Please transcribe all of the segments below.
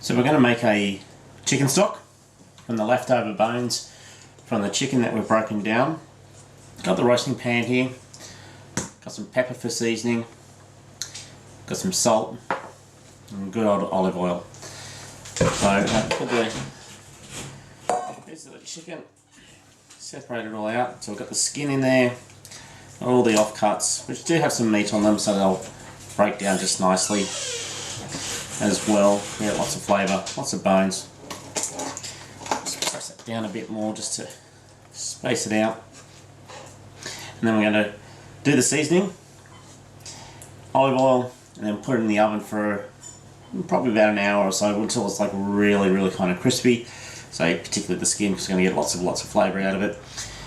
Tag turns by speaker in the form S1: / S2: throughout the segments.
S1: So we're going to make a chicken stock from the leftover bones from the chicken that we've broken down. Got the roasting pan here, got some pepper for seasoning, got some salt and good old olive oil. So put the piece of the chicken, separate it all out. So we've got the skin in there, all the offcuts, which do have some meat on them, so they'll break down just nicely as well. Yeah, lots of flavour, lots of bones. Just press it down a bit more just to space it out. And then we're going to do the seasoning, olive oil, and then put it in the oven for probably about an hour or so until it's like really kind of crispy. So particularly the skin, because we're going to get lots of flavour out of it.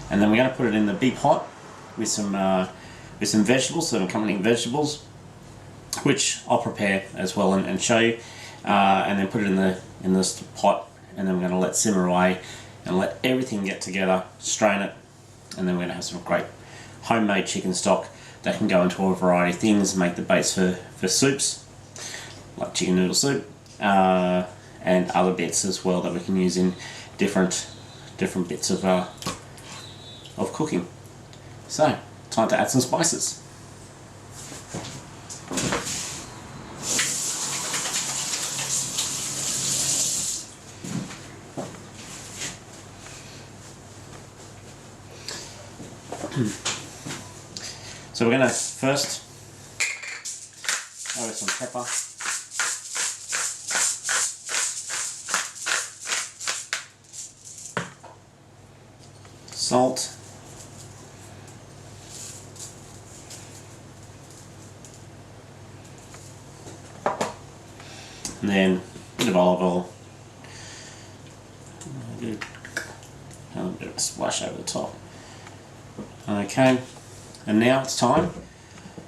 S1: And then we're going to put it in the big pot with some vegetables, some accompanying vegetables, which I'll prepare as well and show you, and then put it in this pot, and then we're going to let simmer away and let everything get together, strain it, and then we're going to have some great homemade chicken stock that can go into a variety of things, make the base for soups like chicken noodle soup, and other bits as well that we can use in different bits of cooking. So time to add some spices. So we're going to first add some pepper, salt, and then a bit of olive oil, and a bit of a splash over the top. Okay, and now it's time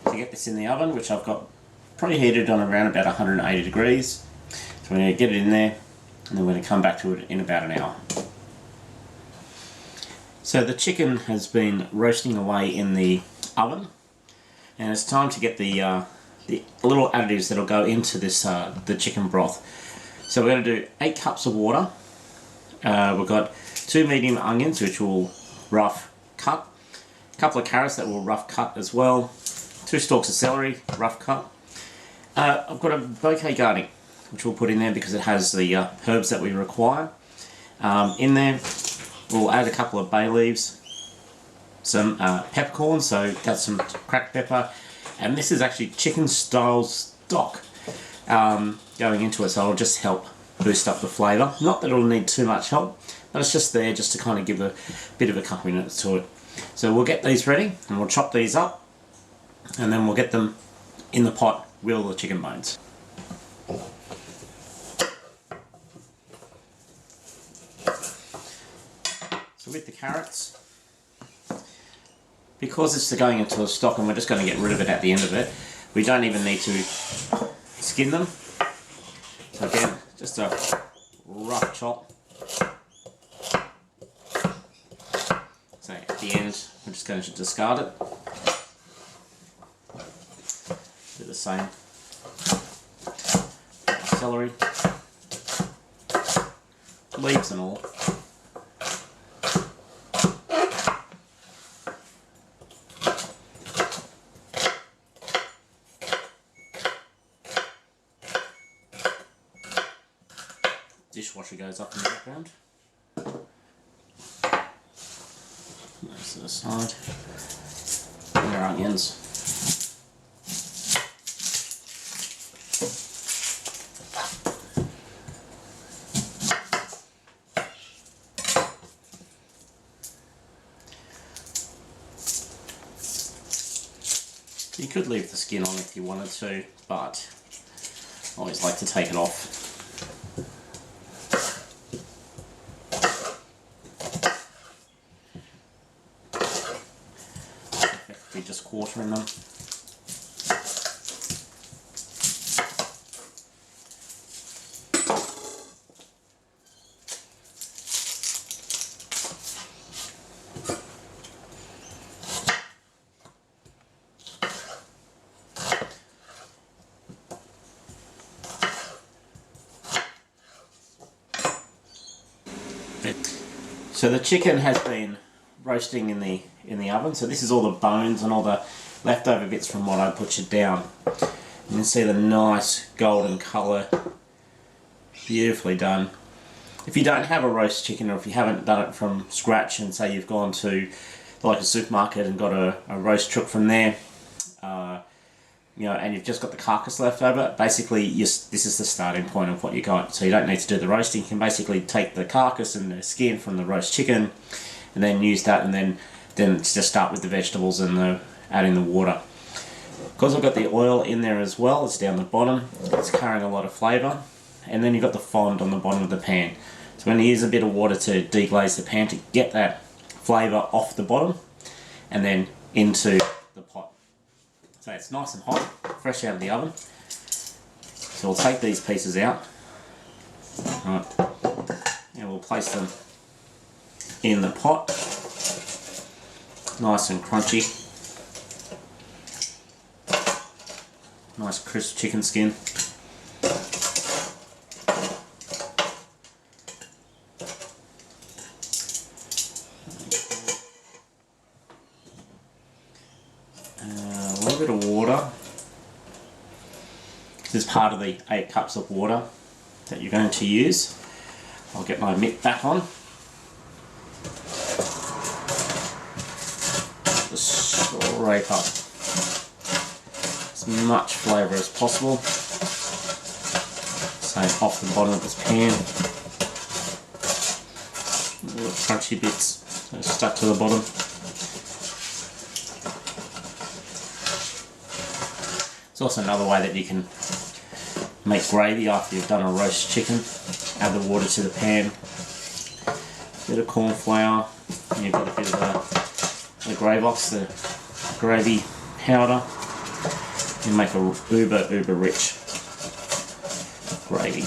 S1: to get this in the oven, which I've got preheated on around about 180 degrees. So we're going to get it in there, and then we're going to come back to it in about an hour. So the chicken has been roasting away in the oven, and it's time to get the little additives that'll go into this the chicken broth. So we're going to do 8 cups of water. We've got 2 medium onions, which we'll rough cut. A couple of carrots that we'll rough cut as well. 2 stalks of celery, rough cut. I've got a bouquet garlic, which we'll put in there because it has the herbs that we require. In there, we'll add a couple of bay leaves, some peppercorns, so that's some cracked pepper, and this is actually chicken style stock going into it, so it'll just help boost up the flavour. Not that it'll need too much help, but it's just there just to kind of give a bit of accompaniment to it. So we'll get these ready and we'll chop these up, and then we'll get them in the pot with all the chicken bones. So with the carrots, because it's going into a stock and we're just going to get rid of it at the end of it, we don't even need to skin them. So again, just a rough chop. So at the end, we're just going to discard it. Do the same. Celery, leaves and all. Dishwasher goes up in the background. Those to the side. And our onions. You could leave the skin on if you wanted to, but I always like to take it off. Just quartering them. So the chicken has been roasting in the oven. So this is all the bones and all the leftover bits from what I butchered down. You can see the nice golden colour, beautifully done. If you don't have a roast chicken, or if you haven't done it from scratch, and say you've gone to like a supermarket and got a roast chook from there, you know, and you've just got the carcass left over, basically this is the starting point of what you got. So you don't need to do the roasting. You can basically take the carcass and the skin from the roast chicken and then use that, and then just start with the vegetables and adding the water. Because I've got the oil in there as well, it's down the bottom, it's carrying a lot of flavour, and then you've got the fond on the bottom of the pan. So we're going to use a bit of water to deglaze the pan to get that flavour off the bottom and then into the pot. So it's nice and hot, fresh out of the oven. So we'll take these pieces out, right, and we'll place them in the pot, nice and crunchy, nice crisp chicken skin. A little bit of water. This is part of the 8 cups of water that you're going to use. I'll get my mitt back on. Just scrape up as much flavour as possible. So off the bottom of this pan. Little crunchy bits stuck to the bottom. It's also another way that you can make gravy after you've done a roast chicken. Add the water to the pan, a bit of corn flour, and you've got a bit of the Gravox, the gravy powder. You make a uber rich gravy.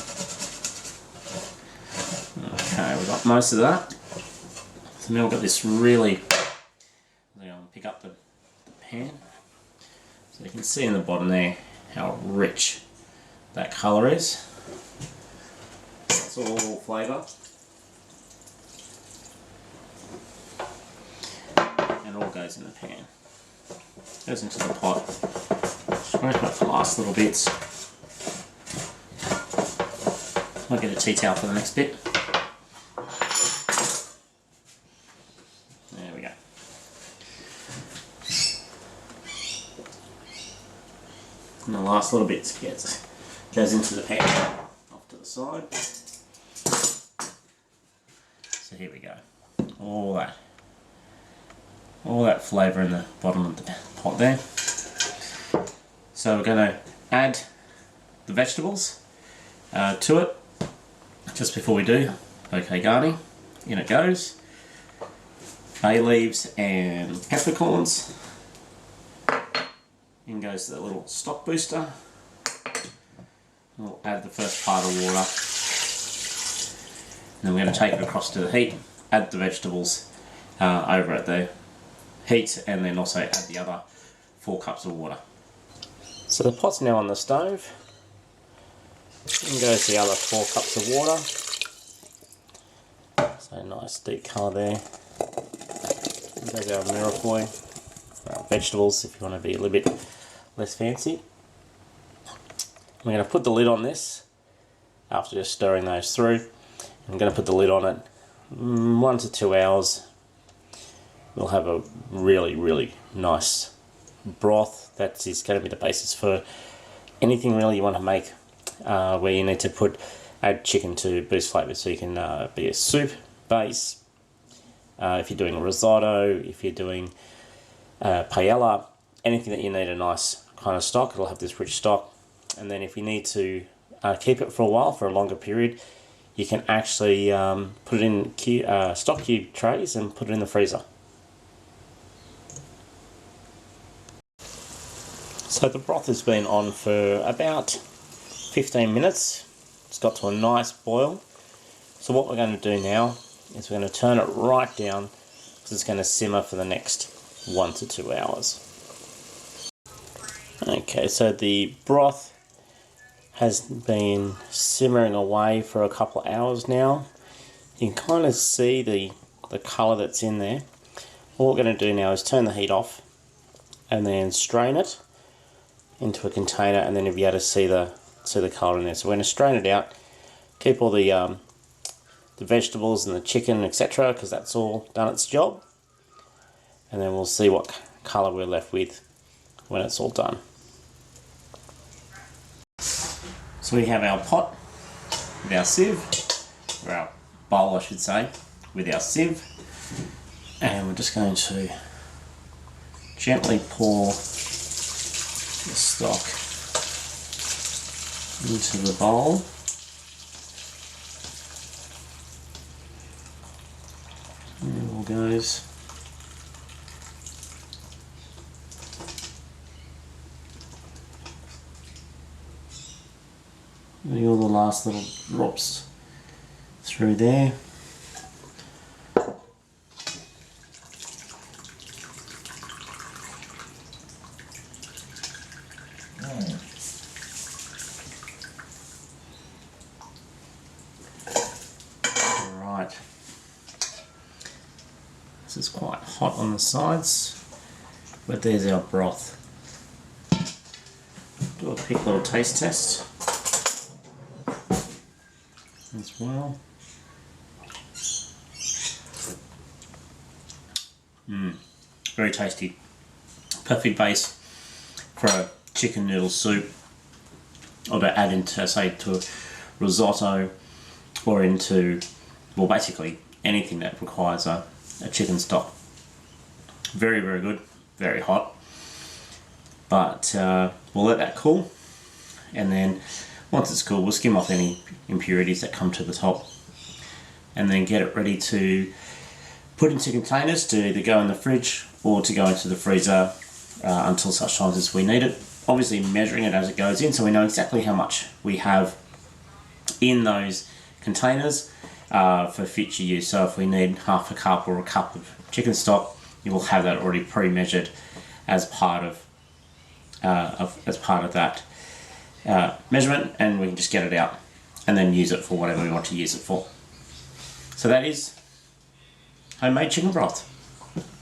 S1: Okay, we've got most of that. So now we've got this really, pick up the pan. So you can see in the bottom there how rich that colour is. It's all flavour. And it all goes in the pan. Goes into the pot. Scrape up the last little bits. I'll get a tea towel for the next bit. There we go. And the last little bits goes into the pan, off to the side. So here we go. All that flavour in the bottom of the pot there. So we're going to add the vegetables to it. Just before we do, okay Garni, in it goes. Bay leaves and peppercorns. In goes the little stock booster. We'll add the first part of water. And then we're going to take it across to the heat, add the vegetables over at the heat, and then also add the other 4 cups of water. So the pot's now on the stove. In goes the other 4 cups of water. So nice deep colour there. In goes our mirepoix, vegetables if you want to be a little bit less fancy. We're going to put the lid on this after just stirring those through. I'm going to put the lid on it 1 to 2 hours. We'll have a really nice broth. That is going to be the basis for anything really you want to make where you need to add chicken to boost flavour. So you can be a soup base, if you're doing a risotto, if you're doing paella, anything that you need a nice kind of stock, it'll have this rich stock. And then if you need to keep it for a while, for a longer period, you can actually put it in stock cube trays and put it in the freezer. So the broth has been on for about 15 minutes. It's got to a nice boil. So what we're going to do now is we're going to turn it right down because it's going to simmer for the next 1 to 2 hours. Okay, so the broth has been simmering away for a couple of hours now. You can kind of see the the colour that's in there. All we're going to do now is turn the heat off and then strain it into a container, and then you'll be able to see the colour in there. So we're going to strain it out, keep all the vegetables and the chicken, etc., because that's all done its job, and then we'll see what colour we're left with when it's all done. So we have our pot with our sieve, or our bowl I should say, with our sieve, and we're just going to gently pour the stock into the bowl. There it all goes. Getting all the last little drops through there. Alright. This is quite hot on the sides, but there's our broth. Do a quick little taste test as well. Very tasty. Perfect base for a chicken noodle soup, or to add into, say, to a risotto, or into, well, basically anything that requires a chicken stock. Very, very good. Very hot. But we'll let that cool, and then once it's cool, we'll skim off any impurities that come to the top, and then get it ready to put into containers to either go in the fridge or to go into the freezer until such times as we need it. Obviously measuring it as it goes in, so we know exactly how much we have in those containers for future use. So if we need half a cup or a cup of chicken stock, you will have that already pre-measured as part of that measurement, and we can just get it out and then use it for whatever we want to use it for. So that is homemade chicken broth.